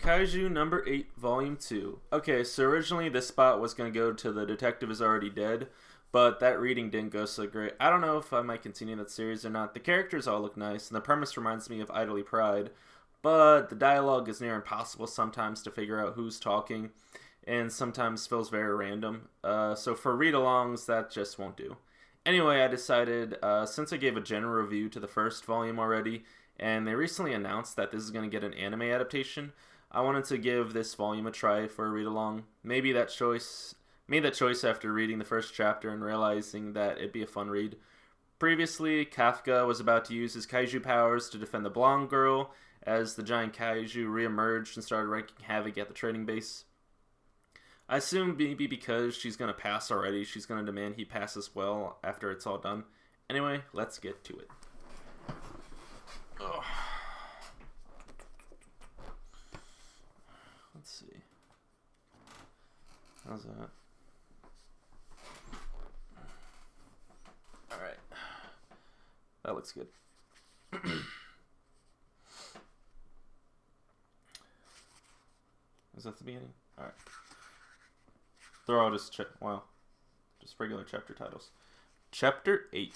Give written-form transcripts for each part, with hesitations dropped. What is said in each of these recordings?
Kaiju number 8, volume 2. Okay, so originally this spot was going to go to The Detective Is Already Dead, but that reading didn't go so great. I don't know if I might continue that series or not. The characters all look nice, and the premise reminds me of Idly Pride, but the dialogue is near impossible sometimes to figure out who's talking, and sometimes feels very random. So for read-alongs, that just won't do. Anyway, I decided, since I gave a general review to the first volume already, and they recently announced that this is going to get an anime adaptation, I wanted to give this volume a try for a read-along. Made that choice after reading the first chapter and realizing that it'd be a fun read. Previously, Kafka was about to use his kaiju powers to defend the blonde girl as the giant kaiju re-emerged and started wreaking havoc at the trading base. I assume maybe because she's going to pass already, she's going to demand he pass as well after it's all done. Anyway, let's get to it. Ugh. Let's see. How's that? Alright. That looks good. Is that the beginning? Alright. They're all just just regular chapter titles. Chapter 8.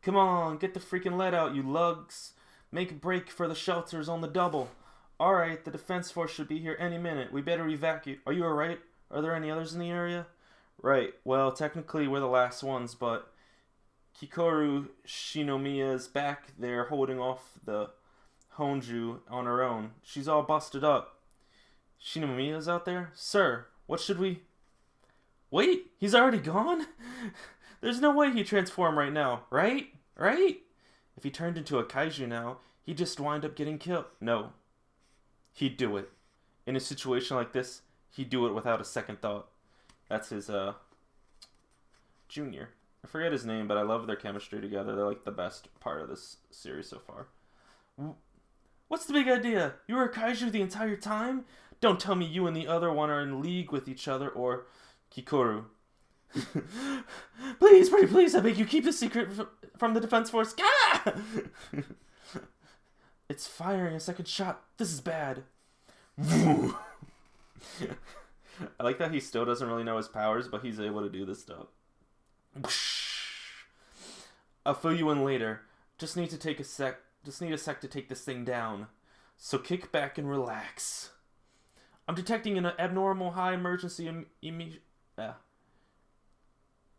Come on, get the freaking lead out, you lugs. Make a break for the shelters on the double. Alright, the defense force should be here any minute. We better evacuate. Are you alright? Are there any others in the area? Right, well, technically we're the last ones, but Kikoru Shinomiya's back there holding off the Honju on her own. She's all busted up. Shinomiya's out there? Sir, what should we... Wait, he's already gone? There's no way he'd transform right now, right? Right? If he turned into a kaiju now, he'd just wind up getting killed. No. He'd do it. In a situation like this, he'd do it without a second thought. That's his, junior. I forget his name, but I love their chemistry together. They're, like, the best part of this series so far. What's the big idea? You were a kaiju the entire time? Don't tell me you and the other one are in league with each other, or... Kikoru. Please, pretty please, I beg you, keep the secret from the defense force. Ah! It's firing a second shot. This is bad. I like that he still doesn't really know his powers, but he's able to do this stuff. I'll fill you in later. Just need a sec to take this thing down. So kick back and relax. I'm detecting an abnormal high emergency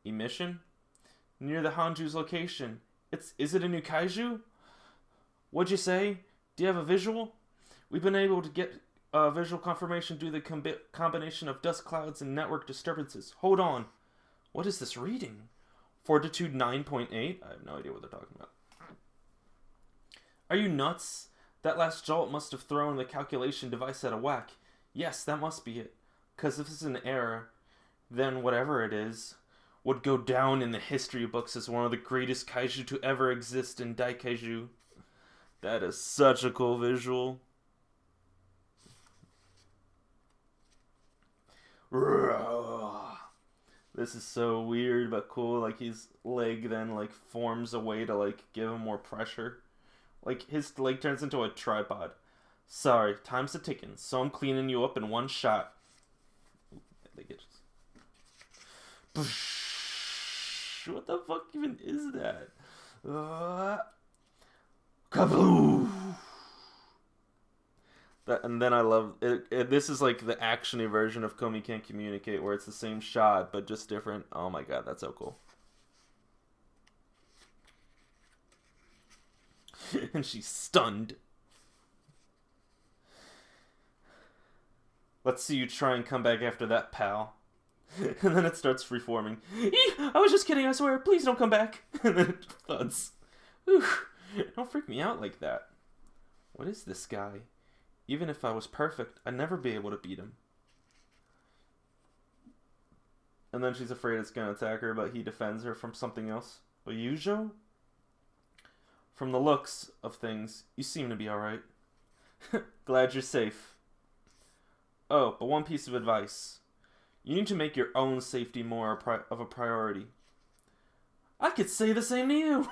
emission near the Hanju's location. Is it a new kaiju? What'd you say? Do you have a visual? We've been able to get visual confirmation due to the combination of dust clouds and network disturbances. Hold on. What is this reading? Fortitude 9.8? I have no idea what they're talking about. Are you nuts? That last jolt must have thrown the calculation device at a whack. Yes, that must be it. 'Cause if this is an error, then whatever it is would go down in the history books as one of the greatest kaiju to ever exist in Daikaiju. That is such a cool visual. This is so weird but cool. Like his leg then like forms a way to like give him more pressure. Like his leg turns into a tripod. Sorry, time's a ticking, so I'm cleaning you up in one shot. They get just... What the fuck even is that? Kaboo! And then I love it. This is like the actiony version of Komi Can't Communicate, where it's the same shot but just different. Oh my god, that's so cool. And she's stunned. Let's see you try and come back after that, pal. And then it starts reforming. I was just kidding, I swear. Please don't come back. And then it thuds. Ooh, don't freak me out like that. What is this guy? Even if I was perfect, I'd never be able to beat him. And then she's afraid it's going to attack her, but he defends her from something else. But Yujo? From the looks of things, you seem to be alright. Glad you're safe. Oh, but one piece of advice. You need to make your own safety more of a priority. I could say the same to you.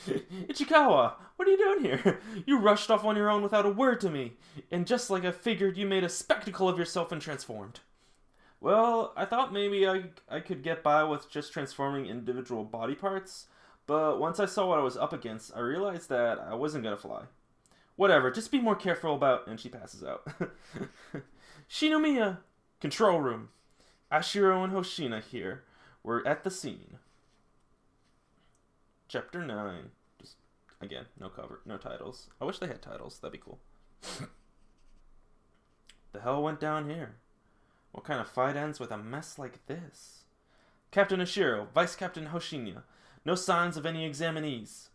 Ichikawa, what are you doing here? You rushed off on your own without a word to me, and just like I figured, you made a spectacle of yourself and transformed. Well, I thought maybe I could get by with just transforming individual body parts, but once I saw what I was up against, I realized that I wasn't gonna fly. Whatever, just be more careful about... And she passes out. Shinomiya! Control room. Ashiro and Hoshina here. We're at the scene. Chapter 9. Just, again, no cover, no titles. I wish they had titles. That'd be cool. The hell went down here? What kind of fight ends with a mess like this? Captain Ashiro, Vice Captain Hoshina. No signs of any examinees.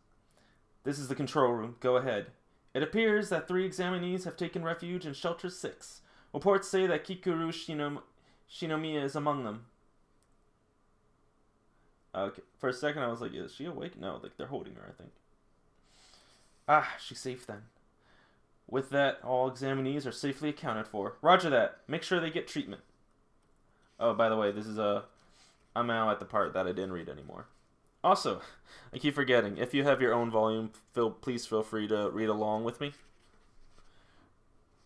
This is the control room. Go ahead. It appears that 3 examinees have taken refuge in Shelter 6. Reports say that Kikuru Shinomiya is among them. Okay. For a second I was like, is she awake? No, like they're holding her, I think. Ah, she's safe then. With that, all examinees are safely accounted for. Roger that. Make sure they get treatment. Oh, by the way, this is I'm now at the part that I didn't read anymore. Also, I keep forgetting, if you have your own volume, please feel free to read along with me.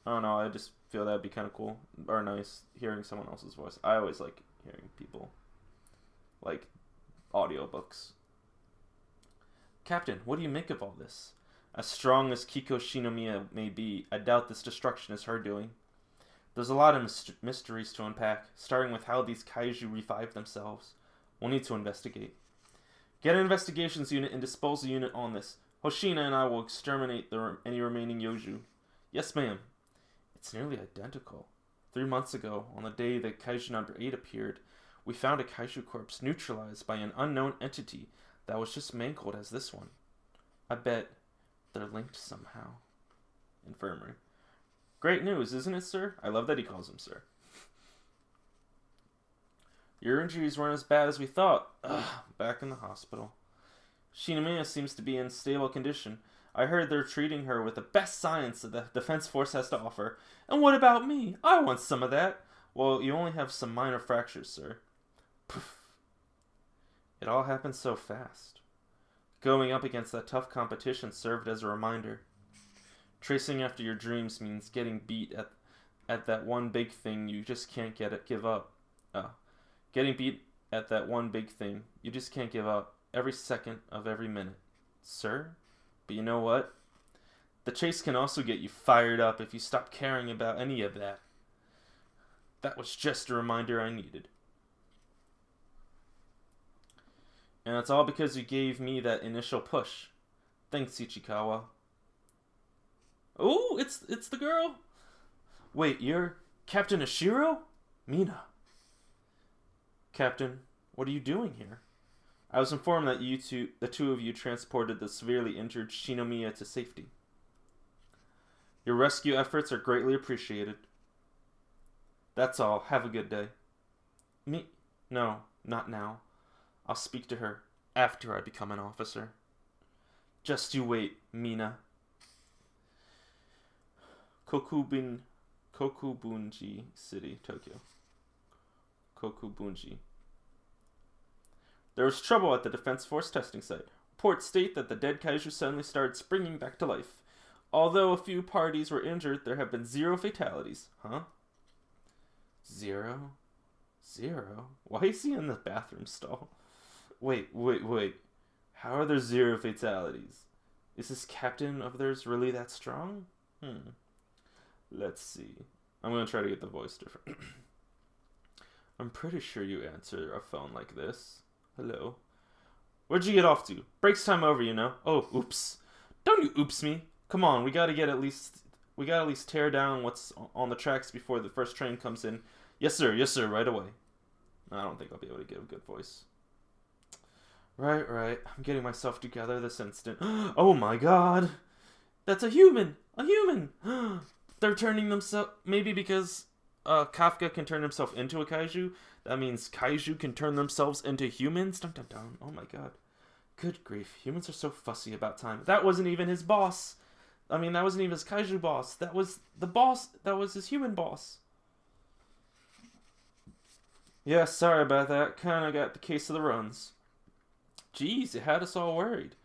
I don't know, I just feel that'd be kind of cool, or nice, hearing someone else's voice. I always like hearing people, like, audiobooks. Captain, what do you make of all this? As strong as Kiko Shinomiya may be, I doubt this destruction is her doing. There's a lot of mysteries to unpack, starting with how these kaiju revive themselves. We'll need to investigate. Get an investigations unit and disposal unit on this. Hoshina and I will exterminate any remaining Yoju. Yes, ma'am. It's nearly identical. 3 months ago, on the day that Kaiju number 8 appeared, we found a kaiju corpse neutralized by an unknown entity that was just mangled as this one. I bet they're linked somehow. Infirmary. Great news, isn't it, sir? I love that he calls him sir. Your injuries weren't as bad as we thought. Ugh, back in the hospital. Shinomiya seems to be in stable condition. I heard they're treating her with the best science that the Defense Force has to offer. And what about me? I want some of that. Well, you only have some minor fractures, sir. Poof. It all happened so fast. Going up against that tough competition served as a reminder. Tracing after your dreams means getting beat at that one big thing you just can't give up. Getting beat at that one big thing you just can't give up every second of every minute. Sir? But you know what? The chase can also get you fired up if you stop caring about any of that. That was just a reminder I needed. And it's all because you gave me that initial push. Thanks, Ichikawa. Oh, it's the girl. Wait, you're Captain Ashiro? Mina. Captain, what are you doing here? I was informed that the two of you transported the severely injured Shinomiya to safety. Your rescue efforts are greatly appreciated. That's all. Have a good day. Me? No, not now. I'll speak to her after I become an officer. Just you wait, Mina. Kokubunji City, Tokyo. Kokubunji. There was trouble at the Defense Force testing site. Reports state that the dead kaiju suddenly started springing back to life. Although a few parties were injured, there have been 0 fatalities. Huh? 0? 0? Why is he in the bathroom stall? Wait. How are there 0 fatalities? Is this captain of theirs really that strong? Let's see. I'm going to try to get the voice different. I'm pretty sure you answer a phone like this. Hello. Where'd you get off to? Break's time over, you know. Oh, oops. Don't you oops me. Come on, we gotta at least tear down what's on the tracks before the first train comes in. Yes, sir, right away. I don't think I'll be able to get a good voice. Right. I'm getting myself together this instant. Oh my god. That's a human. They're turning themselves... Maybe because Kafka can turn himself into a kaiju. That means kaiju can turn themselves into humans. Dun, dun, dun. Oh my god. Good grief. Humans are so fussy about time. That wasn't even his boss. I mean, that wasn't even his kaiju boss. That was the boss. That was his human boss. Yeah, sorry about that. Kinda got the case of the runs. Jeez, it had us all worried.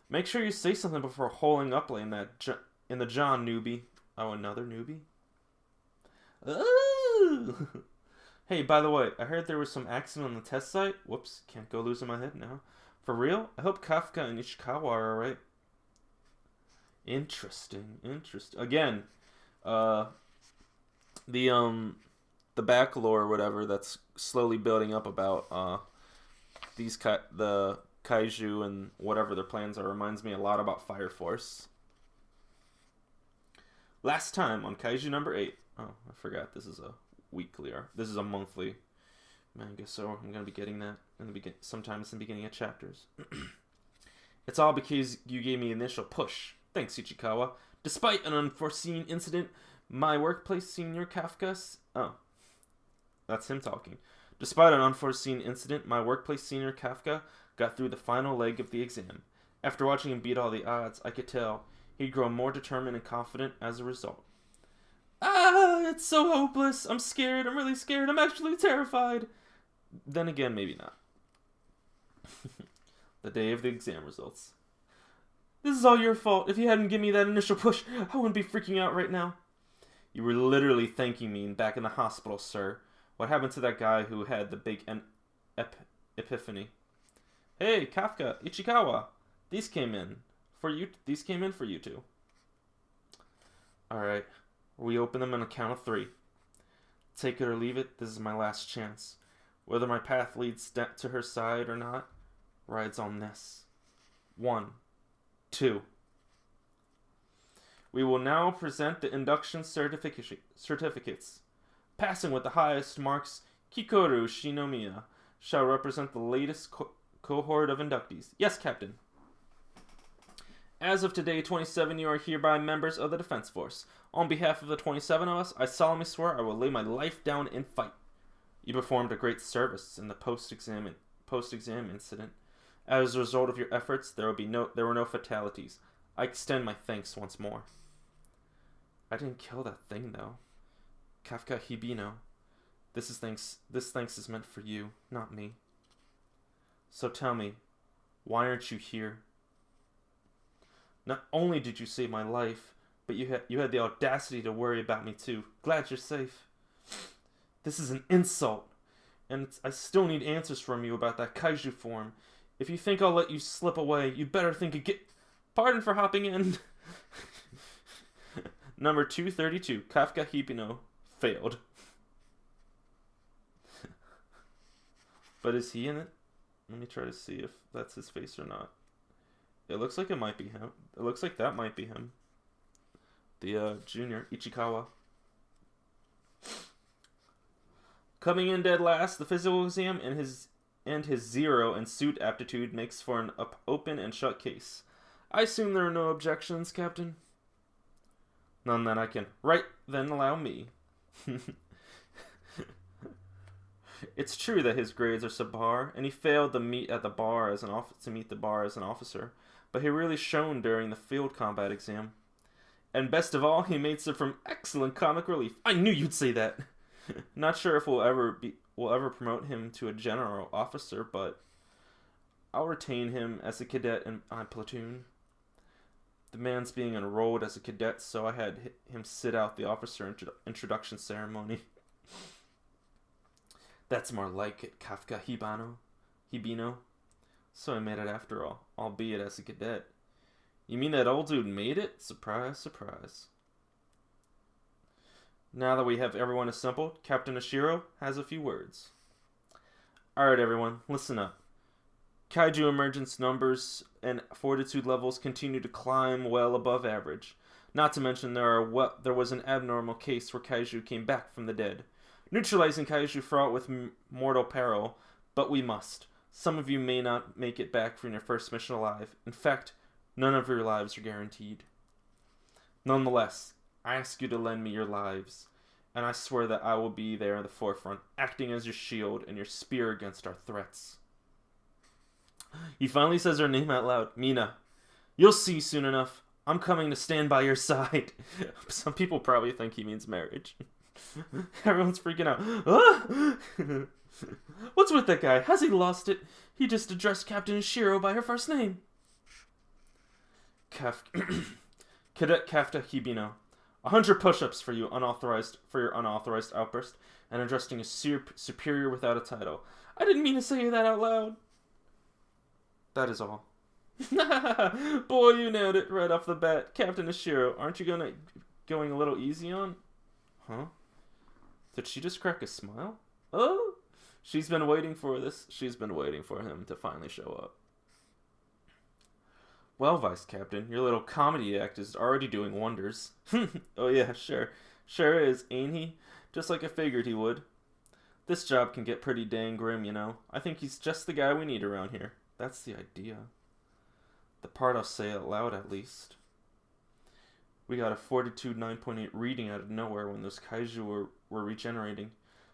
Make sure you say something before holding up in the John, newbie. Oh, another newbie? Ooh! Hey, by the way, I heard there was some accident on the test site. Whoops, can't go losing my head now. For real? I hope Kafka and Ichikawa are alright. Interesting. Again, the back lore or whatever that's slowly building up about the Kaiju and whatever their plans are reminds me a lot about Fire Force. Last time on Kaiju number 8. Oh, I forgot this is a weekly or this is a monthly manga, so I'm gonna be getting that sometimes in the beginning of chapters. It's all because you gave me initial push. Thanks, Ichikawa. Despite an unforeseen incident, my workplace senior Kafka... Oh, that's him talking. Despite an unforeseen incident, my workplace senior Kafka got through the final leg of the exam. After watching him beat all the odds, I could tell he'd grow more determined and confident as a result. Ah, it's so hopeless. I'm scared. I'm really scared. I'm actually terrified. Then again, maybe not. The day of the exam results. This is all your fault. If you hadn't given me that initial push, I wouldn't be freaking out right now. You were literally thanking me back in the hospital, sir. What happened to that guy who had the big epiphany? Hey, Kafka, Ichikawa. These came in for you two. Alright. We open them on a count of 3. Take it or leave it, this is my last chance. Whether my path leads to her side or not, rides on this. 1, 2. We will now present the induction certificates. Passing with the highest marks, Kikoru Shinomiya shall represent the latest cohort of inductees. Yes, Captain. As of today, 27, you are hereby members of the Defense Force. On behalf of the 27 of us, I solemnly swear I will lay my life down and fight. You performed a great service in the post-exam incident. As a result of your efforts, there were no fatalities. I extend my thanks once more. I didn't kill that thing, though. Kafka Hibino. This thanks is meant for you, not me. So tell me, why aren't you here? Not only did you save my life, but you had the audacity to worry about me too. Glad you're safe. This is an insult, and I still need answers from you about that Kaiju form. If you think I'll let you slip away, you better think again. Pardon for hopping in. Number 232, Kafka Hibino, failed. But is he in it? Let me try to see if that's his face or not. It looks like it might be him. It looks like that might be him. The junior, Ichikawa. Coming in dead last, the physical exam and his 0 in suit aptitude makes for an open and shut case. I assume there are no objections, Captain? None that I can. Right, then allow me. It's true that his grades are subpar, and he failed to meet the bar as an officer, but he really shone during the field combat exam. And best of all, he made some excellent comic relief. I knew you'd say that. Not sure if we'll ever promote him to a general officer, but I'll retain him as a cadet in my platoon. The man's being enrolled as a cadet, so I had him sit out the officer introduction ceremony. That's more like it, Kafka Hibino. So I made it after all, albeit as a cadet. You mean that old dude made it? Surprise, surprise. Now that we have everyone assembled, Captain Ashiro has a few words. Alright everyone, listen up. Kaiju emergence numbers and fortitude levels continue to climb well above average. Not to mention there was an abnormal case where Kaiju came back from the dead. Neutralizing Kaiju fraught with mortal peril, but we must. Some of you may not make it back from your first mission alive. In fact, none of your lives are guaranteed. Nonetheless, I ask you to lend me your lives, and I swear that I will be there in the forefront, acting as your shield and your spear against our threats. He finally says her name out loud. Mina. You'll see soon enough. I'm coming to stand by your side. Some people probably think he means marriage. Everyone's freaking out. Ah! What's with that guy? Has he lost it? He just addressed Captain Ishiro by her first name. Cadet Kafta Hibino. 100 push-ups for your unauthorized outburst, and addressing a superior without a title. I didn't mean to say that out loud. That is all. Boy, you nailed it right off the bat. Captain Ishiro, aren't you going a little easy on? Huh? Did she just crack a smile? Oh, she's been waiting for this. She's been waiting for him to finally show up. Well, Vice Captain, your little comedy act is already doing wonders. Oh yeah, sure. Sure is, ain't he? Just like I figured he would. This job can get pretty dang grim, you know. I think he's just the guy we need around here. That's the idea. The part I'll say out loud, at least. We got a 42.9.8 reading out of nowhere when those kaiju were regenerating.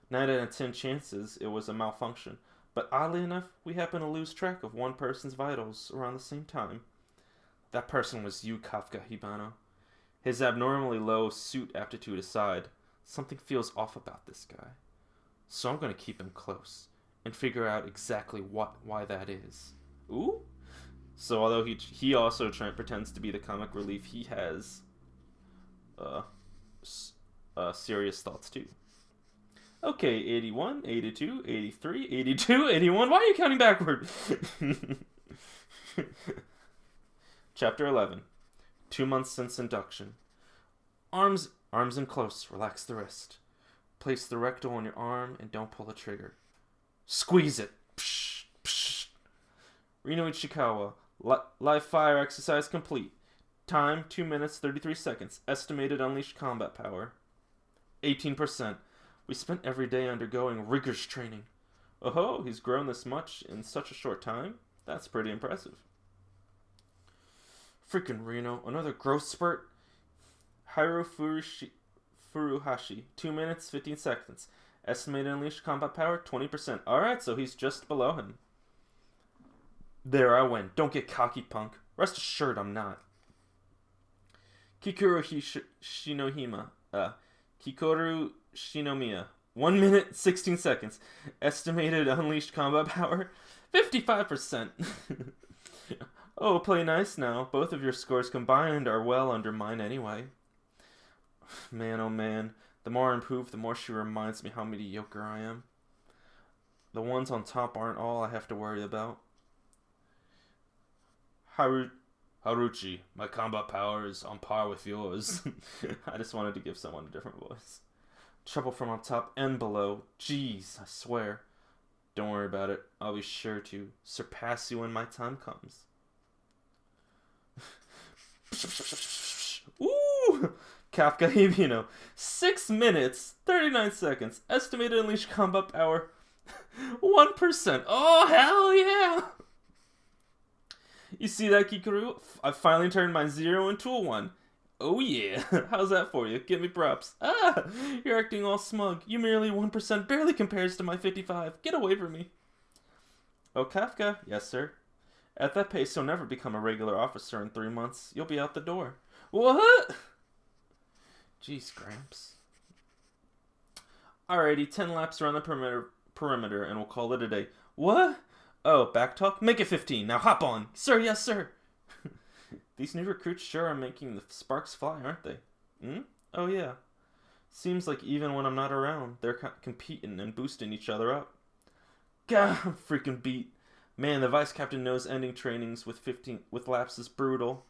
9 out of 10 chances it was a malfunction. But oddly enough, we happened to lose track of one person's vitals around the same time. That person was you, Kafka Hibano. His abnormally low suit aptitude aside, something feels off about this guy. So I'm going to keep him close and figure out exactly why that is. Ooh? So although he also pretends to be the comic relief, he has serious thoughts too. Okay, 81, 82, 83, 82, 81. Why are you counting backward? Chapter 11. 2 months since induction. Arms in close. Relax the wrist. Place the rectal on your arm and don't pull the trigger. Squeeze it. Psh, psh. Reno Ichikawa. Live fire exercise complete. Time 2 minutes 33 seconds. Estimated unleashed combat power 18%. We spent every day undergoing rigorous training. Oh, he's grown this much in such a short time? That's pretty impressive. Freaking Reno, another growth spurt? Hiro Furuhashi, 2 minutes, 15 seconds. Estimated unleashed combat power, 20%. Alright, so he's just below him. There I went. Don't get cocky, punk. Rest assured I'm not. Kikoru Shinomiya, 1 minute, 16 seconds. Estimated unleashed combat power, 55%. Oh, play nice now. Both of your scores combined are well under mine anyway. Man, oh man. The more I improve, the more she reminds me how mediocre I am. The ones on top aren't all I have to worry about. Haruchi, my combat power is on par with yours. I just wanted to give someone a different voice. Trouble from on top and below. Jeez, I swear. Don't worry about it. I'll be sure to surpass you when my time comes. Ooh! Kafka Hibino. 6 minutes, 39 seconds. Estimated unleashed combat power, 1%. Oh, hell yeah! You see that, Kikoru? I finally turned my 0 into a 1. Oh yeah. How's that for you? Give me props. Ah! You're acting all smug. You merely 1% barely compares to my 55. Get away from me. Oh, Kafka. Yes, sir. At that pace, you'll never become a regular officer in 3 months. You'll be out the door. What? Jeez, Gramps. Alrighty, 10 laps around the perimeter, and we'll call it a day. What? Oh, back talk? Make it 15. Now hop on. Sir, yes, sir. These new recruits sure are making the sparks fly, aren't they? Oh, yeah. Seems like even when I'm not around, they're competing and boosting each other up. God, I'm freaking beat. Man, the vice captain knows ending trainings with laps is brutal.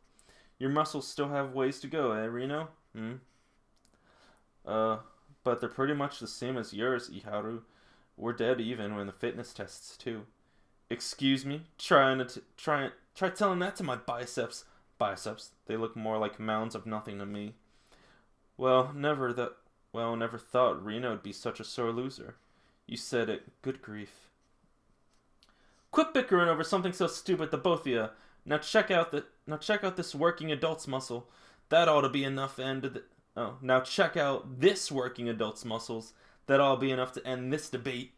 Your muscles still have ways to go, eh, Reno? But they're pretty much the same as yours, Iharu. We're dead even when the fitness tests too. Excuse me? Try telling that to my biceps. Biceps. They look more like mounds of nothing to me. Well, never thought Reno'd be such a sore loser. You said it. Good grief. Quit bickering over something so stupid, the both of you. Now check out this working adult's muscle. That ought to be enough to end the... Oh, now check out this working adult's muscles. That ought to be enough to end this debate.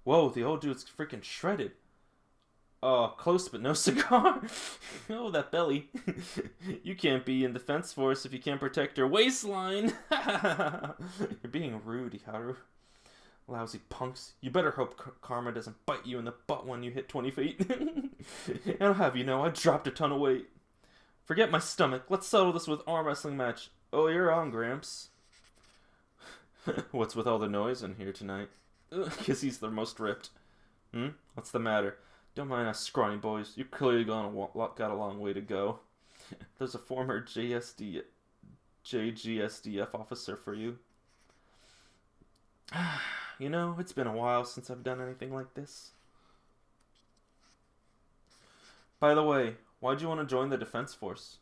Whoa, the old dude's freaking shredded. Oh, close but no cigar. Oh, that belly. You can't be in defense force if you can't protect your waistline. You're being rude, Iharu. Lousy punks. You better hope karma doesn't bite you in the butt when you hit 20 feet. And I'll have you know, I dropped a ton of weight. Forget my stomach. Let's settle this with arm wrestling match. Oh, you're on, Gramps. What's with all the noise in here tonight? Because he's the most ripped. What's the matter? Don't mind us scrawny boys. You've clearly got a long way to go. There's a former JGSDF officer for you. You know, it's been a while since I've done anything like this. By the way, why'd you want to join the Defense Force?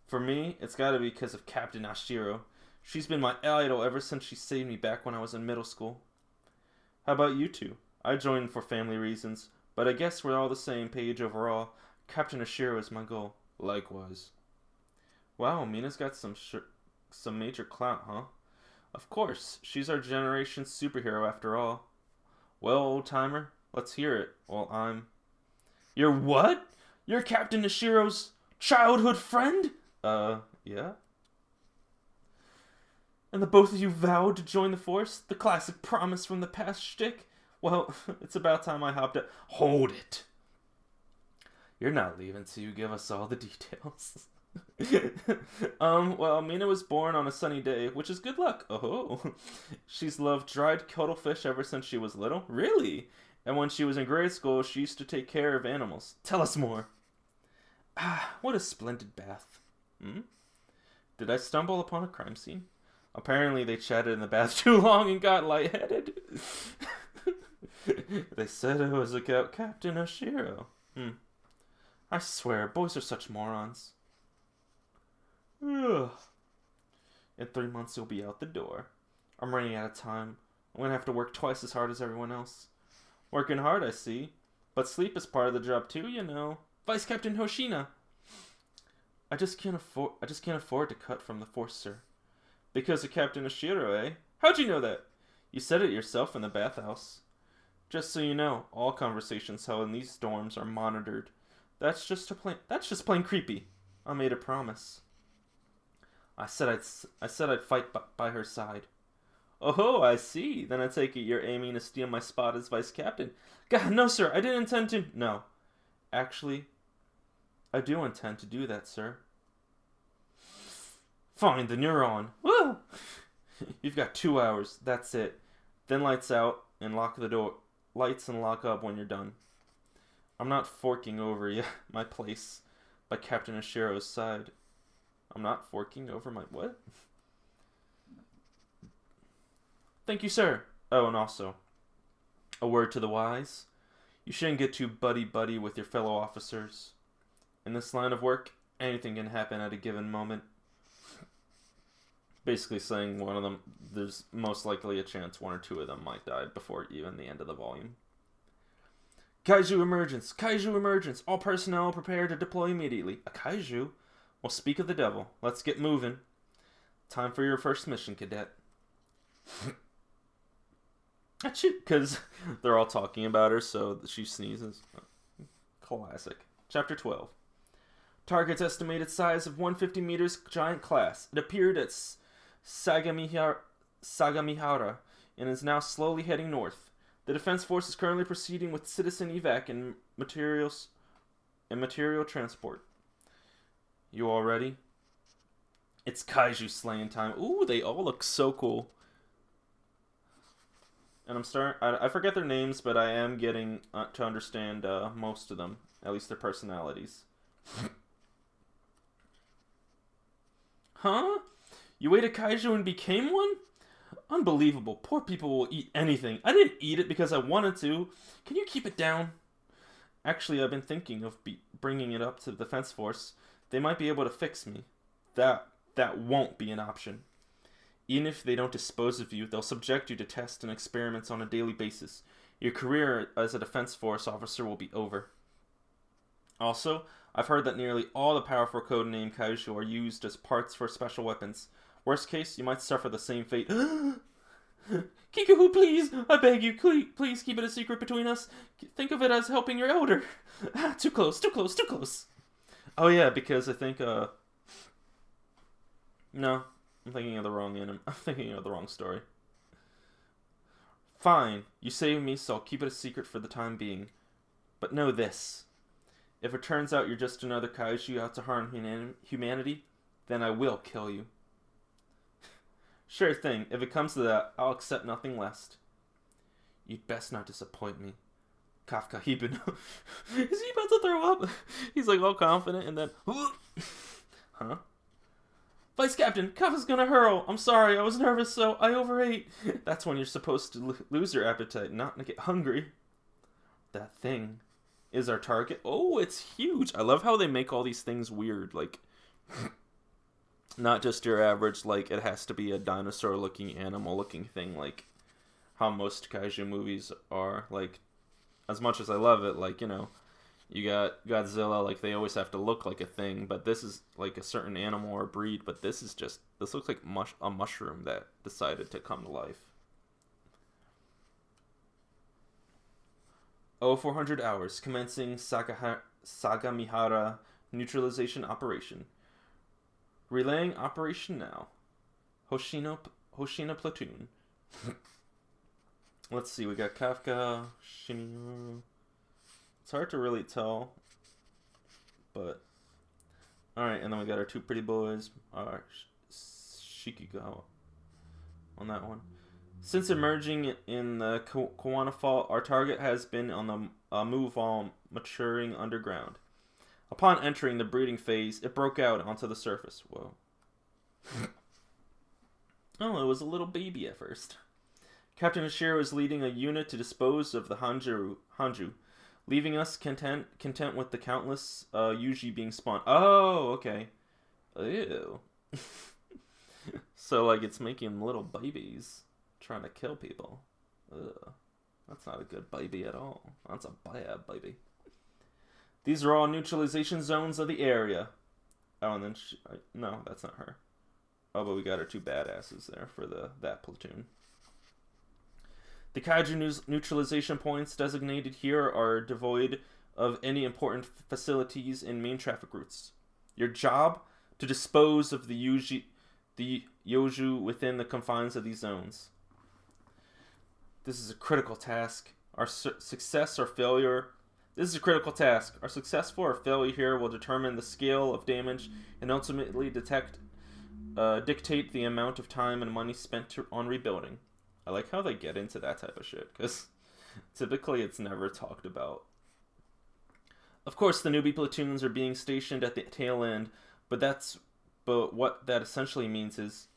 For me, it's gotta be because of Captain Ashiro. She's been my idol ever since she saved me back when I was in middle school. How about you two? I joined for family reasons, but I guess we're all the same page overall. Captain Ashiro is my goal. Likewise. Wow, Mina's got some major clout, huh? Of course, she's our generation's superhero after all. Well, old-timer, let's hear it. Well, I'm... You're what? You're Captain Ashiro's childhood friend? Yeah? And the both of you vowed to join the Force? The classic promise from the past shtick? Well, it's about time I hopped up. Hold it! You're not leaving till you give us all the details. Well, Mina was born on a sunny day, which is good luck. Oh, she's loved dried cuttlefish ever since she was little. Really? And when she was in grade school, she used to take care of animals. Tell us more. What a splendid bath. Did I stumble upon a crime scene? Apparently they chatted in the bath too long and got lightheaded. They said it was about Captain Ashiro. I swear, boys are such morons. Ugh. In 3 months, you'll be out the door. I'm running out of time. I'm going to have to work twice as hard as everyone else. Working hard, I see. But sleep is part of the job too, you know. Vice Captain Hoshina. I just can't afford to cut from the Force, sir. Because of Captain Ashiro, eh? How'd you know that? You said it yourself in the bathhouse. Just so you know, all conversations held in these dorms are monitored. That's just plain creepy. I made a promise. I said I'd fight by her side. Oh, I see. Then I take it you're aiming to steal my spot as vice captain. God, no, sir. I didn't intend to. No. Actually, I do intend to do that, sir. Fine, then you're on. Woo! You've got 2 hours. That's it. Then lights out and lock the door. Lights and lock up when you're done. I'm not forking over my place by Captain Ashiro's side. I'm not forking over my what? Thank you, sir. Oh, and also, a word to the wise. You shouldn't get too buddy-buddy with your fellow officers. In this line of work, anything can happen at a given moment. Basically saying one of them, there's most likely a chance one or two of them might die before even the end of the volume. Kaiju emergence! Kaiju emergence! All personnel prepare to deploy immediately. A kaiju? Well, speak of the devil. Let's get moving. Time for your first mission, cadet. Because they're all talking about her, so she sneezes. Classic. Chapter 12. Target's estimated size of 150 meters, giant class. It appeared at Sagamihara and is now slowly heading north. The Defense Force is currently proceeding with citizen evac and material transport. You all ready? It's Kaiju slaying time. Ooh, they all look so cool. And I forget their names, but I am getting to understand most of them. At least their personalities. Huh? You ate a kaiju and became one? Unbelievable. Poor people will eat anything. I didn't eat it because I wanted to. Can you keep it down? Actually, I've been thinking of bringing it up to the Defense Force. They might be able to fix me. That won't be an option. Even if they don't dispose of you, they'll subject you to tests and experiments on a daily basis. Your career as a Defense Force officer will be over. Also, I've heard that nearly all the powerful codename Kaiju are used as parts for special weapons. Worst case, you might suffer the same fate. Kikuhu, please! I beg you, please keep it a secret between us. Think of it as helping your elder. Too close, too close, too close. Oh yeah, because I think, no. I'm thinking of the wrong I'm thinking of the wrong story. Fine, you saved me, so I'll keep it a secret for the time being. But know this. If it turns out you're just another kaiju out to harm humanity, then I will kill you. Sure thing. If it comes to that, I'll accept nothing less. You'd best not disappoint me. Kafka Hibino. Is he about to throw up? He's like all confident and then... Huh? Vice Captain, Kafka's gonna hurl. I'm sorry, I was nervous, so I overate. That's when you're supposed to lose your appetite, not to get hungry. That thing is our target. Oh, it's huge. I love how they make all these things weird. Like, not just your average, like, it has to be a dinosaur-looking, animal-looking thing, like how most kaiju movies are. Like, as much as I love it, like, you know, you got Godzilla, like, they always have to look like a thing, but this is, like, a certain animal or breed, but this is just, this looks like a mushroom that decided to come to life. 400 hours, commencing Sagamihara neutralization operation. Relaying operation now. Hoshina platoon. Let's see, we got Kafka, Shimiru. It's hard to really tell, but alright, and then we got our two pretty boys, our Shikigawa on that one. Since emerging in the Kawana Fault, our target has been on the move while maturing underground. Upon entering the breeding phase, it broke out onto the surface. Whoa. Oh, it was a little baby at first. Captain Ashiro is leading a unit to dispose of the Hanju, leaving us content with the countless Yuji being spawned. Oh, okay. Ew. So, like, it's making little babies trying to kill people. Ugh. That's not a good baby at all. That's a bad baby. These are all neutralization zones of the area. Oh, and then no, that's not her. Oh, but we got our two badasses there for that platoon. The Kaiju neutralization points designated here are devoid of any important facilities in main traffic routes. Your job? To dispose of the Yoju within the confines of these zones. This is a critical task. Our success or failure... This is a critical task. Our successful or failure here will determine the scale of damage and ultimately dictate the amount of time and money spent on rebuilding. I like how they get into that type of shit, because typically it's never talked about. Of course, the newbie platoons are being stationed at the tail end, but what that essentially means is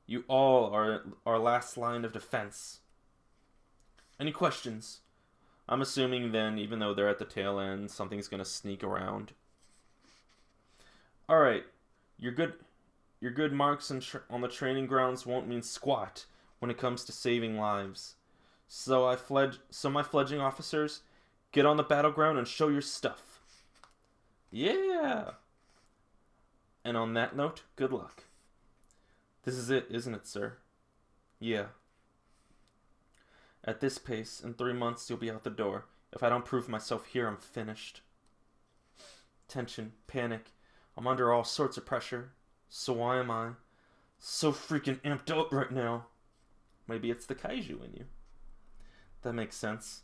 you all are our last line of defense. Any questions? I'm assuming then, even though they're at the tail end, something's going to sneak around. Alright, your good marks on the training grounds won't mean squat when it comes to saving lives. So my fledgling officers, get on the battleground and show your stuff. Yeah! And on that note, good luck. This is it, isn't it, sir? Yeah. At this pace, in 3 months, you'll be out the door. If I don't prove myself here, I'm finished. Tension, panic. I'm under all sorts of pressure. So why am I so freaking amped up right now? Maybe it's the kaiju in you. That makes sense.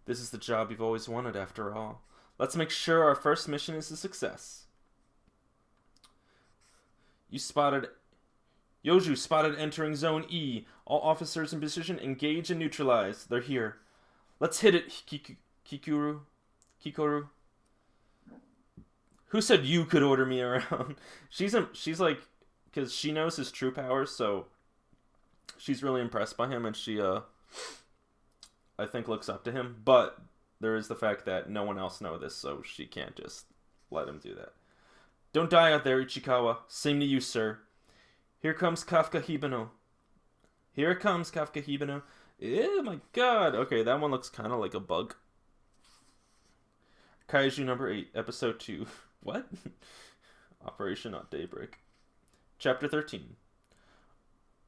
This is the job you've always wanted after all. Let's make sure our first mission is a success. Yoju spotted entering Zone E. All officers in position, engage and neutralize. They're here. Let's hit it, Kikoru. Who said you could order me around? She's like, because she knows his true powers, so she's really impressed by him, and she, I think looks up to him. But there is the fact that no one else knows this, so she can't just let him do that. Don't die out there, Ichikawa. Same to you, sir. Here comes Kafka Hibino. Here it comes, Kafka Hibino. Oh my god. Okay, that one looks kind of like a bug. Kaiju number 8, episode 2. What? Operation at Daybreak. Chapter 13.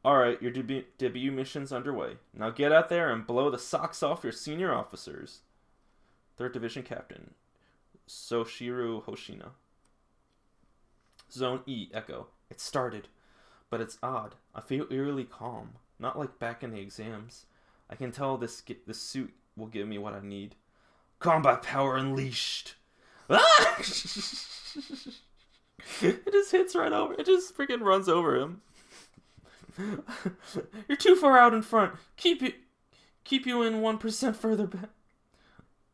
Alright, your debut mission's underway. Now get out there and blow the socks off your senior officers. 3rd Division Captain Soshiru Hoshina. Zone E, Echo. It started. But it's odd. I feel eerily calm. Not like back in the exams. I can tell this suit will give me what I need. Combat power unleashed. Ah! It just hits right over. It just freaking runs over him. You're too far out in front. Keep you in 1% further back.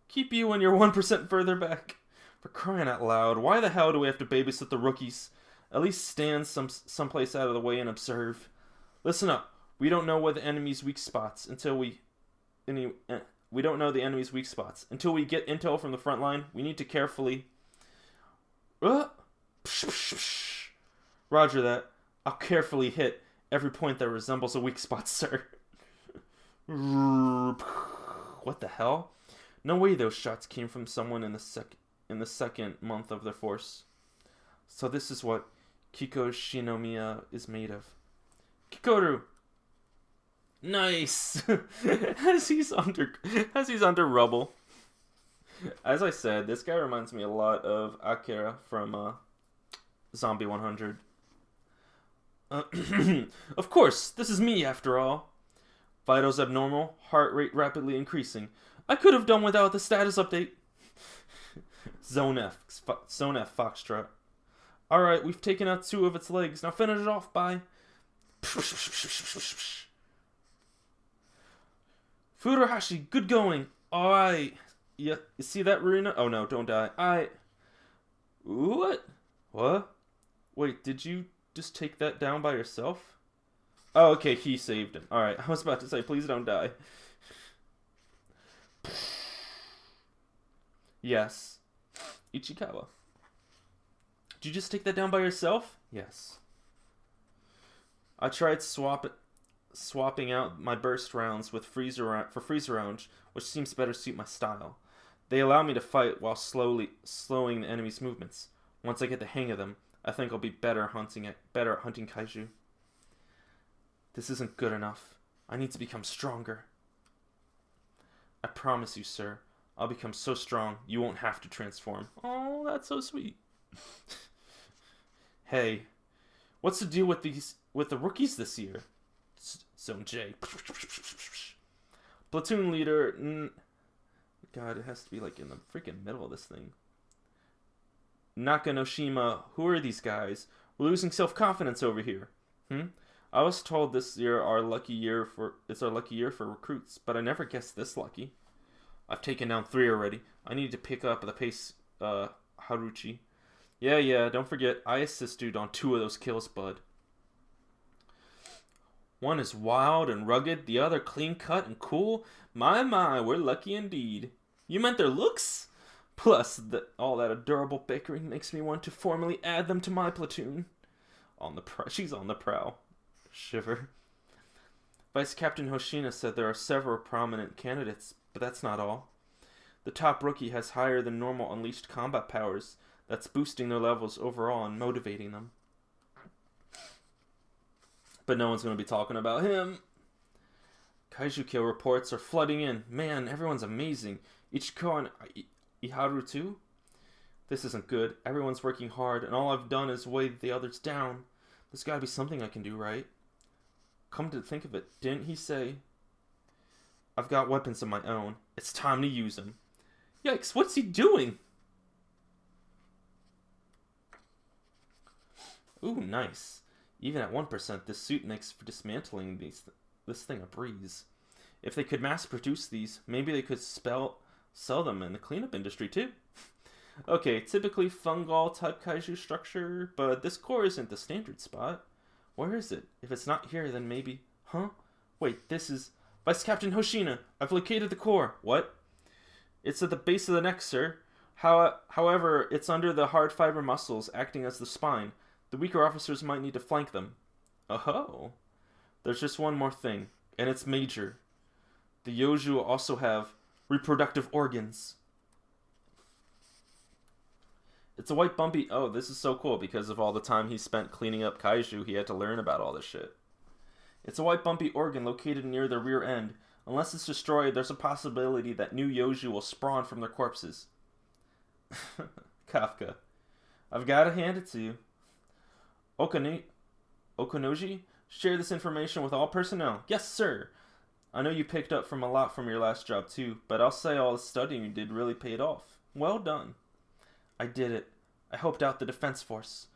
Keep you and your 1% further back. For crying out loud, why the hell do we have to babysit the rookies? At least stand someplace out of the way and observe. Listen up. We don't know what the enemy's weak spots until we don't know the enemy's weak spots. Until we get intel from the front line, we need to carefully... Roger that. I'll carefully hit every point that resembles a weak spot, sir. What the hell? No way those shots came from someone in the second month of their force. So this is what Kiko Shinomiya is made of. Kikoru! Nice! as he's under rubble. As I said, this guy reminds me a lot of Akira from Zombie 100. Of course, this is me after all. Vitals abnormal, heart rate rapidly increasing. I could have done without the status update. Zone F Foxtrot. Alright, we've taken out 2 of its legs. Now finish it off by... Furuhashi, good going. Alright. Yeah, you see that, Runa? Oh no, don't die. What? What? Wait, did you just take that down by yourself? Oh, okay, he saved him. Alright, I was about to say, please don't die. Yes. Ichikawa. Did you just take that down by yourself? Yes. I tried swapping out my burst rounds with freeze rounds, which seems to better suit my style. They allow me to fight while slowing the enemy's movements. Once I get the hang of them, I think I'll be better at hunting kaiju. This isn't good enough. I need to become stronger. I promise you, sir, I'll become so strong you won't have to transform. Oh, that's so sweet. Hey, what's the deal with the rookies this year? Zone J. Platoon leader. God, it has to be like in the freaking middle of this thing. Nakanoshima, who are these guys? We're losing self-confidence over here. I was told this year it's our lucky year for recruits, but I never guessed this lucky. I've taken down 3 already. I need to pick up the pace, Haruchi. Yeah, don't forget, I assisted on 2 of those kills, bud. One is wild and rugged, the other clean-cut and cool. My, we're lucky indeed. You meant their looks? Plus, all that adorable bickering makes me want to formally add them to my platoon. She's on the prowl. Shiver. Vice Captain Hoshina said there are several prominent candidates, but that's not all. The top rookie has higher than normal unleashed combat powers that's boosting their levels overall and motivating them. But no one's going to be talking about him. Kaiju kill reports are flooding in. Man, everyone's amazing. Ichikawa and Iharu too? This isn't good. Everyone's working hard, and all I've done is weigh the others down. There's got to be something I can do, right? Come to think of it, didn't he say, I've got weapons of my own. It's time to use them. Yikes, what's he doing? Ooh, nice. Even at 1%, this suit makes for dismantling this thing a breeze. If they could mass produce these, maybe they could sell them in the cleanup industry too. Okay, typically fungal type kaiju structure, but this core isn't the standard spot. Where is it? If it's not here, then maybe... Huh? Wait, this is... Vice Captain Hoshina, I've located the core. What? It's at the base of the neck, sir. However, it's under the hard fiber muscles acting as the spine. The weaker officers might need to flank them. Oh. There's just one more thing, and it's major. The Yoju also have reproductive organs. It's a white bumpy... Oh, this is so cool because of all the time he spent cleaning up kaiju, he had to learn about all this shit. It's a white bumpy organ located near the rear end. Unless it's destroyed, there's a possibility that new Yoju will spawn from their corpses. Kafka. I've got to hand it to you. Okonoji, share this information with all personnel. Yes, sir. I know you picked up from a lot from your last job too, but I'll say all the studying you did really paid off. Well done. I did it. I helped out the defense force.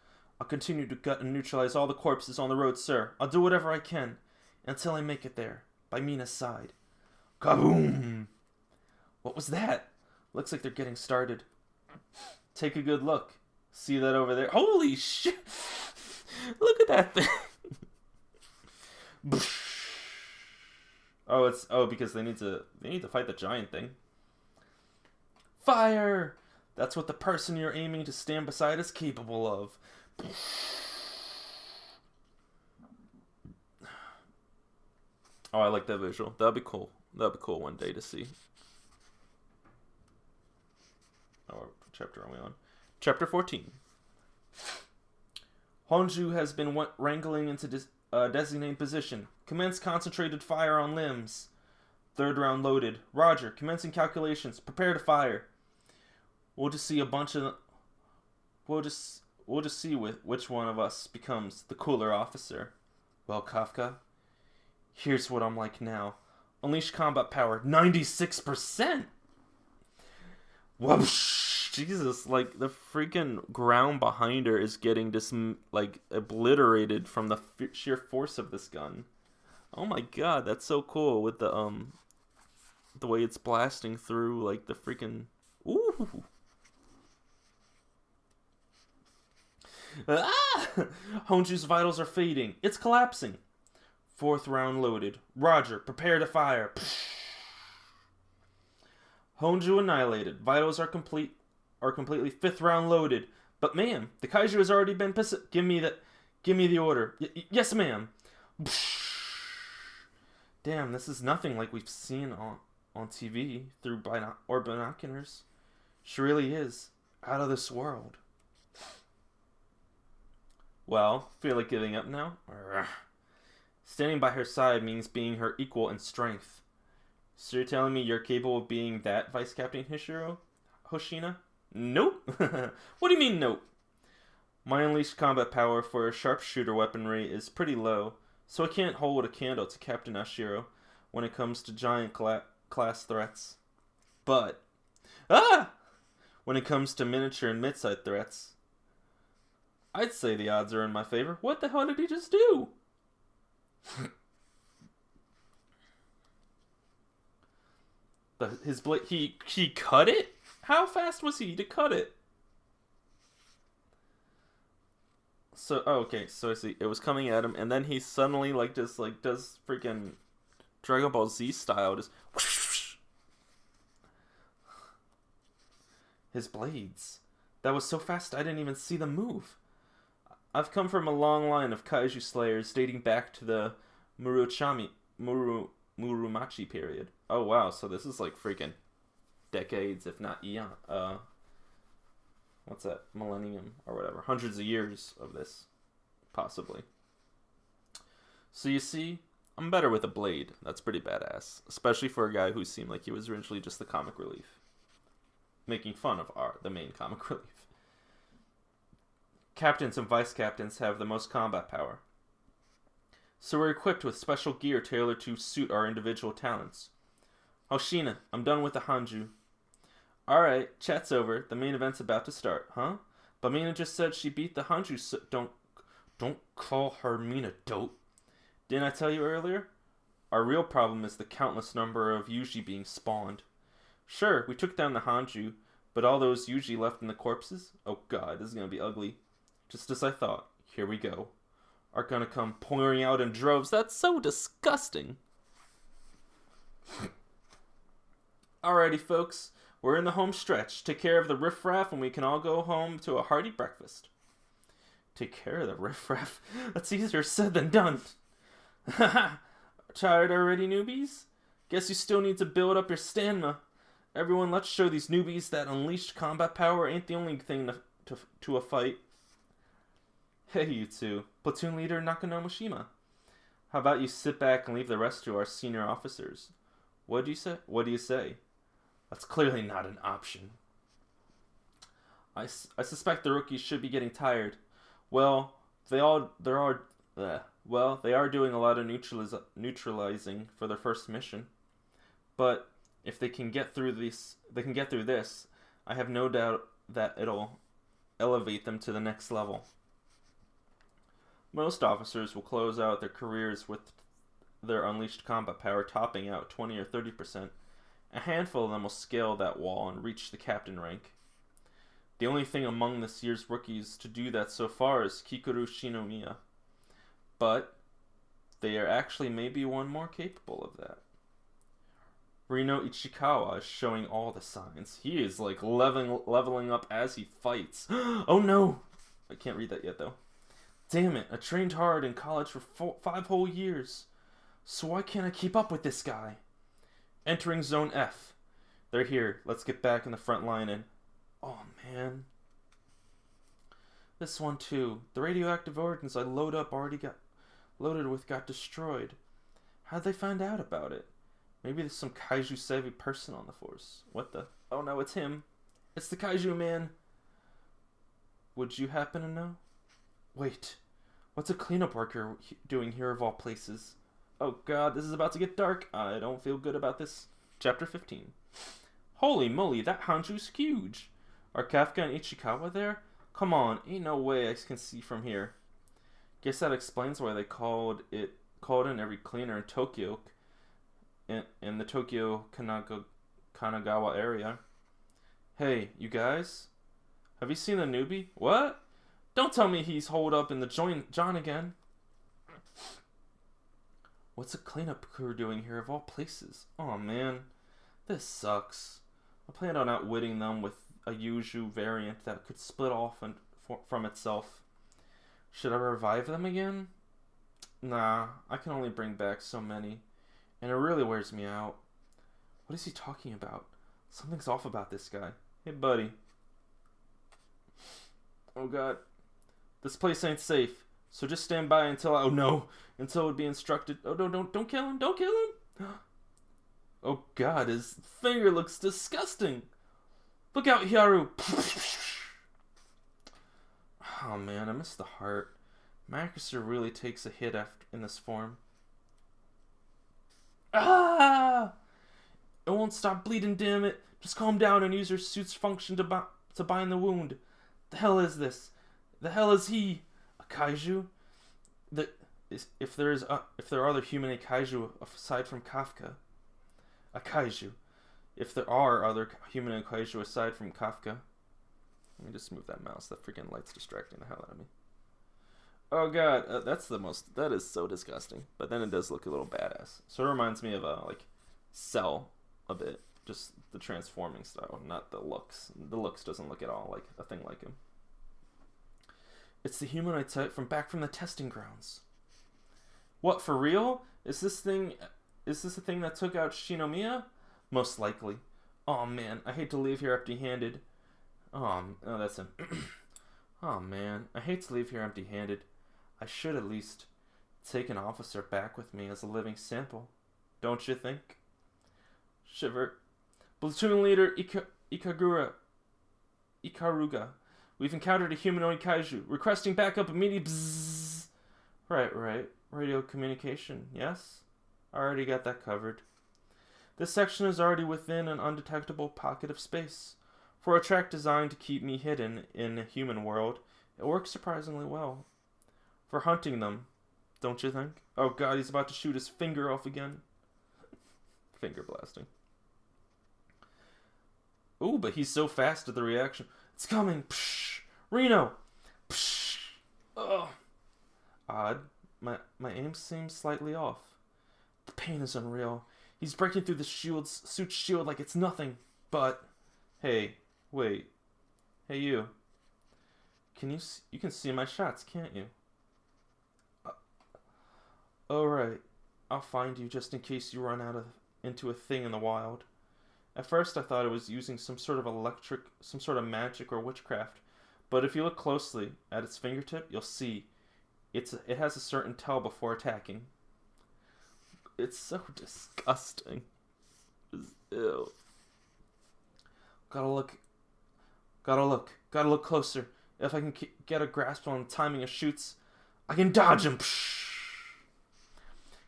I'll continue to gut and neutralize all the corpses on the road, sir. I'll do whatever I can until I make it there, by Mina's side. Kaboom! What was that? Looks like they're getting started. Take a good look. See that over there? Holy shit! Look at that thing! Because they need to fight the giant thing. Fire! That's what the person you're aiming to stand beside is capable of. Oh, I like that visual. That'd be cool. That'd be cool one day to see. Oh, what chapter are we on? Chapter 14. Honju has been wrangling into designated position. Commence concentrated fire on limbs. Third round loaded. Roger. Commencing calculations. Prepare to fire. We'll just see which one of us becomes the cooler officer. Well, Kafka, here's what I'm like now. Unleash combat power, 96%. Whoosh! Jesus, like the freaking ground behind her is getting obliterated from the sheer force of this gun. Oh my god, that's so cool with the way it's blasting through like the freaking ooh. Ah! Honju's vitals are fading. It's collapsing. Fourth round loaded. Roger, prepare to fire. Honju annihilated. Vitals are completely. Fifth round loaded. But ma'am, the Kaiju has already been Give me the order. Yes, ma'am. Damn, this is nothing like we've seen on TV through binoculars. She really is out of this world. Well, feel like giving up now? Standing by her side means being her equal in strength. So you're telling me you're capable of being that, Vice Captain Hoshina? Nope. What do you mean, nope? My unleashed combat power for sharpshooter weaponry is pretty low, so I can't hold a candle to Captain Ashiro when it comes to giant class threats. But, when it comes to miniature and mid-sized threats, I'd say the odds are in my favor. What the hell did he just do? His blade, he cut it? How fast was he to cut it? So, okay, so I see, it was coming at him, and then he suddenly, does freaking Dragon Ball Z style, just whoosh. His blades. That was so fast I didn't even see them move. I've come from a long line of Kaiju slayers dating back to the Muromachi period. Oh wow, so this is like freaking decades, if not eon. What's that? Millennium or whatever. Hundreds of years of this, possibly. So you see, I'm better with a blade. That's pretty badass, especially for a guy who seemed like he was originally just the comic relief, making fun of the main comic relief. Captains and vice captains have the most combat power, so we're equipped with special gear tailored to suit our individual talents. Hoshina, I'm done with the Hanju. Alright, chat's over. The main event's about to start, huh? But Mina just said she beat the Hanju, so don't call her Mina, dope. Didn't I tell you earlier? Our real problem is the countless number of Yuji being spawned. Sure, we took down the Hanju, but all those Yuji left in the corpses? Oh god, this is gonna be ugly. Just as I thought. Here we go. Are gonna come pouring out in droves. That's so disgusting. Alrighty, folks. We're in the home stretch. Take care of the riffraff and we can all go home to a hearty breakfast. Take care of the riffraff? That's easier said than done. Haha. Tired already, newbies? Guess you still need to build up your stamina. Everyone, let's show these newbies that unleashed combat power ain't the only thing to a fight. Hey, you two. Platoon leader Nakanomoshima. How about you sit back and leave the rest to our senior officers? What do you say? That's clearly not an option. I suspect the rookies should be getting tired. Well, they are doing a lot of neutralizing for their first mission. But if they can get through this, I have no doubt that it'll elevate them to the next level. Most officers will close out their careers with their unleashed combat power topping out 20 or 30%. A handful of them will scale that wall and reach the captain rank. The only thing among this year's rookies to do that so far is Kikoru Shinomiya. But they are actually maybe one more capable of that. Rino Ichikawa is showing all the signs. He is like leveling up as he fights. Oh no! I can't read that yet though. Damn it, I trained hard in college for 5 whole years. So why can't I keep up with this guy? Entering Zone F. They're here. Let's get back in the front line and... Oh man. This one too. The radioactive ordnance I loaded with got destroyed. How'd they find out about it? Maybe there's some Kaiju savvy person on the force. What the? Oh no, it's him. It's the Kaiju man. Would you happen to know? Wait. What's a cleanup worker doing here of all places? Oh god, this is about to get dark. I don't feel good about this. Chapter 15. Holy moly, that Hanju's huge. Are Kafka and Ichikawa there? Come on, ain't no way I can see from here. Guess that explains why they called in every cleaner in Tokyo, in the Tokyo Kanagawa area. Hey, you guys? Have you seen the newbie? What? Don't tell me he's holed up in the John again. What's a cleanup crew doing here of all places? Oh man, this sucks. I planned on outwitting them with a Yuju variant that could split off from itself. Should I revive them again? Nah, I can only bring back so many, and it really wears me out. What is he talking about? Something's off about this guy. Hey buddy. Oh god. This place ain't safe, so just stand by until until it would be instructed. Oh no, don't kill him, don't kill him! Oh god, his finger looks disgusting! Look out, Hyaru! Oh man, I miss the heart. Macassar really takes a hit in this form. Ah! It won't stop bleeding, damn it! Just calm down and use your suit's function to bind the wound. The hell is this? The hell is he? A kaiju? If there are other human kaiju aside from Kafka. A kaiju. If there are other human kaiju aside from Kafka. Let me just move that mouse. That freaking light's distracting the hell out of me. Oh god, that is so disgusting. But then it does look a little badass. So it reminds me of like Cell a bit. Just the transforming style, not the looks. The looks doesn't look at all like a thing like him. It's the humanoid type from the testing grounds. What, for real? Is this the thing that took out Shinomiya? Most likely. Oh man, I hate to leave here empty-handed. Oh, that's him. Oh man, I hate to leave here empty-handed. I should at least take an officer back with me as a living sample. Don't you think? Shiver. Platoon leader Ikaruga. We've encountered a humanoid kaiju. Requesting backup immediately. Bzzz. Right. Radio communication, yes? I already got that covered. This section is already within an undetectable pocket of space. For a track designed to keep me hidden in a human world, it works surprisingly well. For hunting them, don't you think? Oh god, he's about to shoot his finger off again. Finger blasting. Ooh, but he's so fast at the reaction. It's coming! Psh! Reno! Psh! Ugh. Odd. My aim seems slightly off. The pain is unreal. He's breaking through the suit's shield like it's nothing. But, hey, wait. Hey, you. You can see my shots, can't you? Alright. I'll find you just in case you run into a thing in the wild. At first I thought it was using some sort of magic or witchcraft. But if you look closely at its fingertip, you'll see it has a certain tell before attacking. It's so disgusting. Ew. Gotta look closer. If I can get a grasp on the timing of shoots, I can dodge him.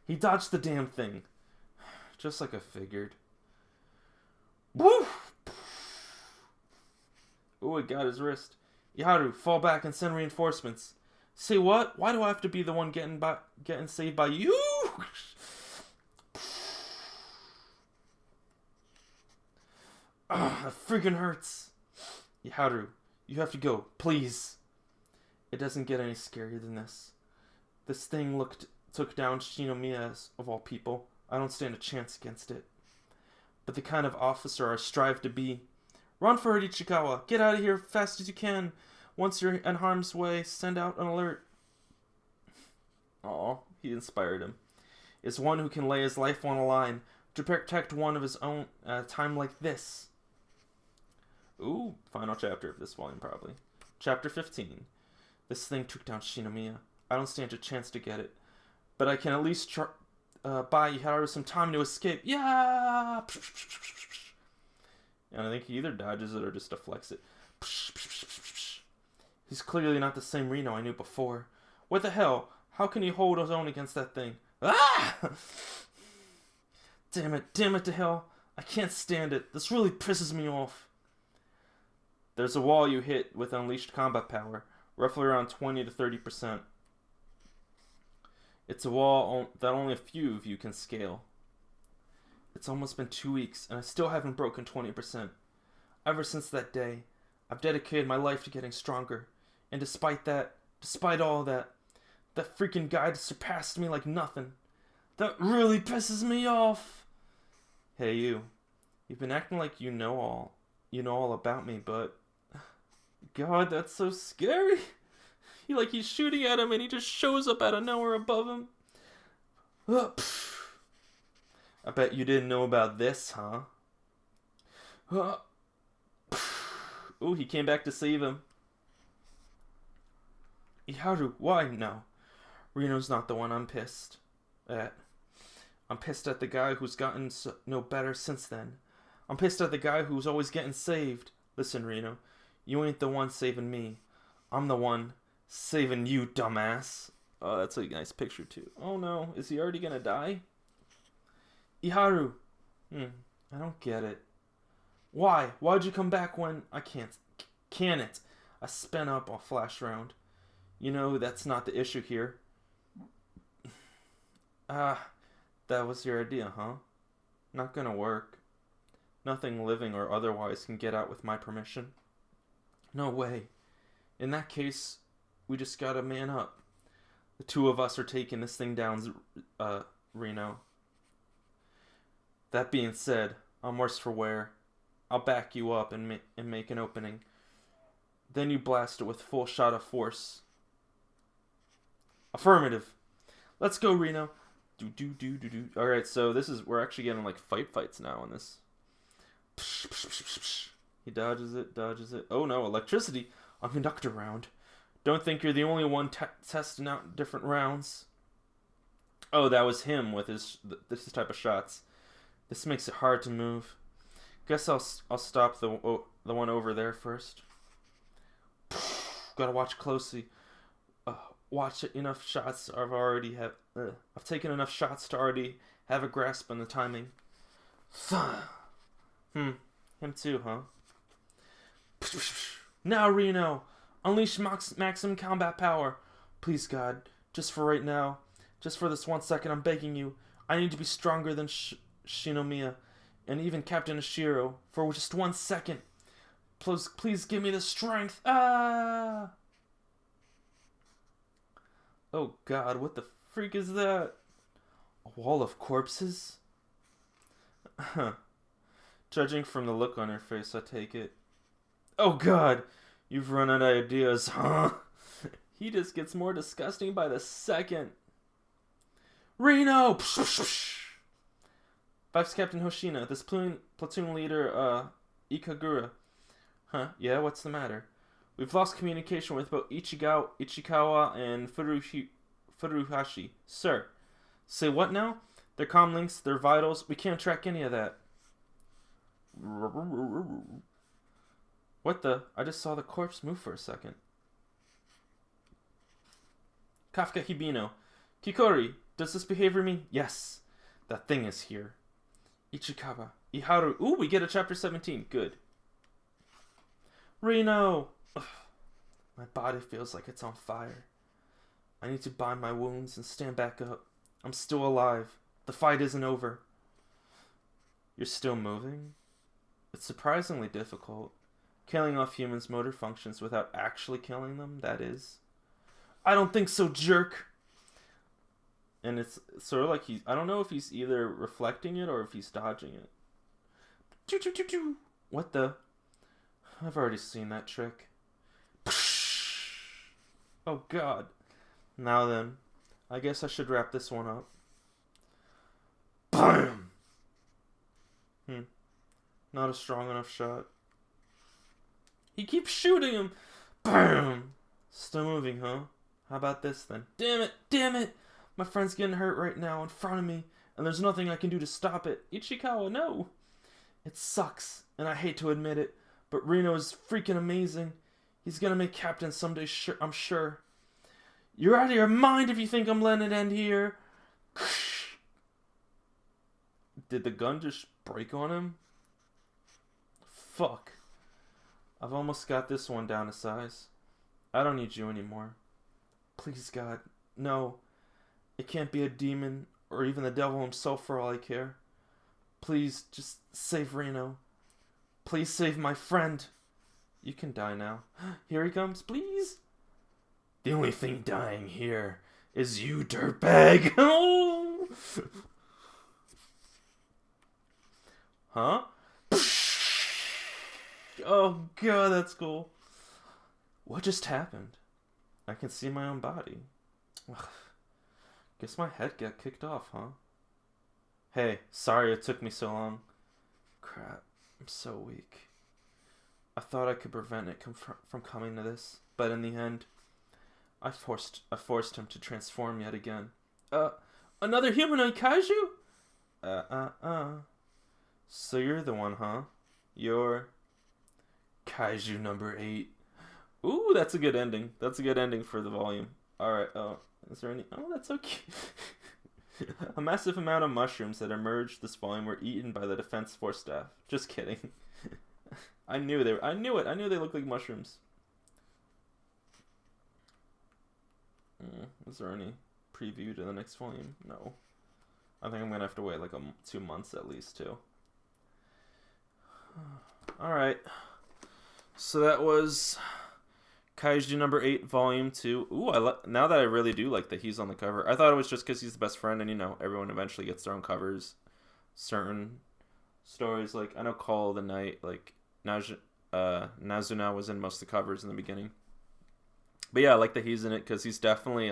He dodged the damn thing. Just like I figured. Woo! Ooh, it got his wrist. Iharu, fall back and send reinforcements. Say what? Why do I have to be the one getting saved by you? That freaking hurts. Iharu, you have to go, please. It doesn't get any scarier than this. This thing took down Shinomiya of all people. I don't stand a chance against it. But the kind of officer I strive to be. Run for it, Ichikawa. Get out of here fast as you can. Once you're in harm's way, send out an alert. Aw, he inspired him. Is one who can lay his life on a line to protect one of his own at a time like this. Ooh, final chapter of this volume probably. Chapter 15. This thing took down Shinomiya. I don't stand a chance to get it. But I can at least buy Iharu some time to escape. Yeah! And I think he either dodges it or just deflects it. He's clearly not the same Reno I knew before. What the hell? How can he hold his own against that thing? Ah! Damn it to hell. I can't stand it. This really pisses me off. There's a wall you hit with unleashed combat power, roughly around 20 to 30%. It's a wall that only a few of you can scale. It's almost been 2 weeks, and I still haven't broken 20%. Ever since that day, I've dedicated my life to getting stronger. And despite all that, that freaking guy surpassed me like nothing. That really pisses me off. Hey, you. You've been acting like you know all about me, but... God, that's so scary. He's shooting at him and he just shows up out of nowhere above him. I bet you didn't know about this, huh? Ooh, he came back to save him. Iharu, why now? Reno's not the one I'm pissed at. I'm pissed at the guy who's gotten no better since then. I'm pissed at the guy who's always getting saved. Listen, Reno, you ain't the one saving me. I'm the one saving you, dumbass. Oh, that's a nice picture, too. Oh, no. Is he already gonna die? Iharu. I don't get it. Why? Why'd you come back when... I can't. Can it? I spun up a flash round. You know, that's not the issue here. That was your idea, huh? Not gonna work. Nothing living or otherwise can get out with my permission. No way. In that case, we just gotta man up. The two of us are taking this thing down, Reno. That being said, I'm worse for wear. I'll back you up and make an opening. Then you blast it with full shot of force. Affirmative. Let's go, Reno. Do. Alright, so we're actually getting like fights now in this. He dodges it. Oh no, electricity. A conductor round. Don't think you're the only one testing out different rounds. Oh, that was him with this type of shots. This makes it hard to move. Guess I'll stop the one over there first. Gotta watch closely. Watch enough shots. I've taken enough shots to already have a grasp on the timing. Him too, huh? Now, Reno, unleash maximum combat power. Please, God, just for right now, just for this 1 second, I'm begging you. I need to be stronger than Shinomiya and even Captain Ashiro for just 1 second. Please give me the strength. Ah! Oh God, what the freak is that? A wall of corpses? Judging from the look on her face, I take it. Oh God, you've run out of ideas, huh? He just gets more disgusting by the second. Reno! Vice Captain Hoshina, this platoon leader, Ikagura. Huh, yeah, what's the matter? We've lost communication with both Ichikawa and Furuhashi. Sir. Say what now? Their comm links, their vitals, we can't track any of that. What the? I just saw the corpse move for a second. Kafka Hibino. Kikori, does this behavior mean? Yes. That thing is here. Ichikawa. Iharu. Ooh, we get a chapter 17. Good. Reno! Ugh. My body feels like it's on fire. I need to bind my wounds and stand back up. I'm still alive. The fight isn't over. You're still moving? It's surprisingly difficult. Killing off humans' motor functions without actually killing them, that is. I don't think so, jerk! And it's sort of like I don't know if he's either reflecting it or if he's dodging it. Choo choo choo choo! What the? I've already seen that trick. Oh god. Now then, I guess I should wrap this one up. BAM! Not a strong enough shot. He keeps shooting him! BAM! Still moving, huh? How about this then? Damn it! Damn it! My friend's getting hurt right now in front of me, and there's nothing I can do to stop it. Ichikawa, no! It sucks, and I hate to admit it, but Reno is freaking amazing. He's gonna make captain someday, I'm sure. You're out of your mind if you think I'm letting it end here. Did the gun just break on him? Fuck. I've almost got this one down to size. I don't need you anymore. Please, God, no. It can't be a demon or even the devil himself for all I care. Please, just save Reno. Please save my friend. You can die now. Here he comes, please. The only thing dying here is you, dirtbag. Oh. Huh? Oh god, that's cool. What just happened? I can see my own body. Ugh. Guess my head got kicked off, huh? Hey, sorry it took me so long. Crap, I'm so weak. I thought I could prevent it from coming to this, but in the end, I forced him to transform yet again. Another humanoid kaiju? So you're the one, huh? You're Kaiju number 8. Ooh, that's a good ending. That's a good ending for the volume. Alright, is there any... Oh, that's so cute. A massive amount of mushrooms that emerged this volume were eaten by the Defense Force staff. Just kidding. I knew it. I knew they looked like mushrooms. Is there any preview to the next volume? No. I think I'm going to have to wait like 2 months at least, too. Alright. So that was Kaiju number 8, volume 2. Ooh, now that I really do like that he's on the cover. I thought it was just because he's the best friend, and you know, everyone eventually gets their own covers. Certain stories, like, I know Call of the Night, like, Nazuna was in most of the covers in the beginning. But yeah, I like that he's in it, because he's definitely,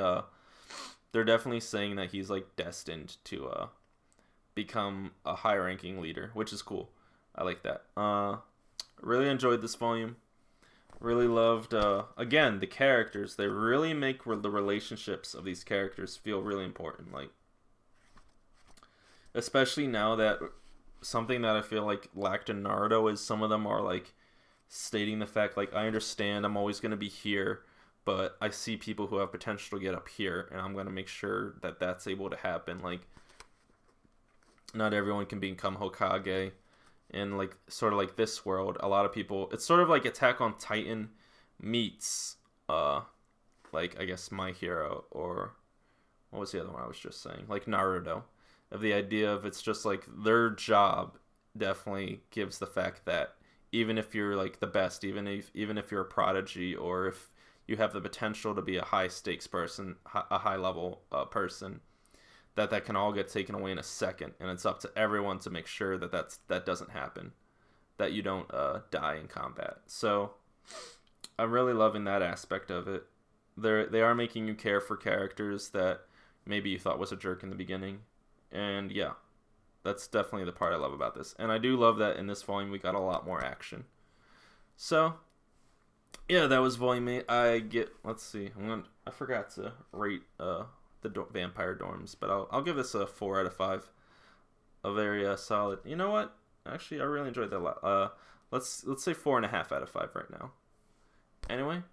they're definitely saying that he's, like, destined to, become a high-ranking leader, which is cool. I like that. Really enjoyed this volume. Really loved, again, the characters. They really make the relationships of these characters feel really important. Like, especially now that something that I feel like lacked in Naruto is some of them are, like, stating the fact, like, I understand I'm always going to be here, but I see people who have potential to get up here, and I'm going to make sure that that's able to happen. Like, not everyone can become Hokage. In like sort of like this world, a lot of people, it's sort of like Attack on Titan meets like I guess My Hero, or what was the other one I was just saying, like Naruto, of the idea of it's just like their job definitely gives the fact that even if you're like the best, even if you're a prodigy, or if you have the potential to be a high stakes person, a high level person, that can all get taken away in a second, and it's up to everyone to make sure that doesn't happen, that you don't die in combat. So I'm really loving that aspect of it. They are making you care for characters that maybe you thought was a jerk in the beginning, and yeah, that's definitely the part I love about this. And I do love that in this volume we got a lot more action. So yeah, that was volume 8. Let's see, I forgot to rate the vampire dorms, but I'll give this a 4 out of 5. A very solid. You know what? Actually, I really enjoyed that a lot. Let's say 4.5 out of 5 right now. Anyway,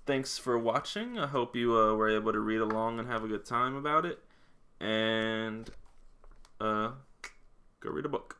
thanks for watching. I hope you were able to read along and have a good time about it. And go read a book.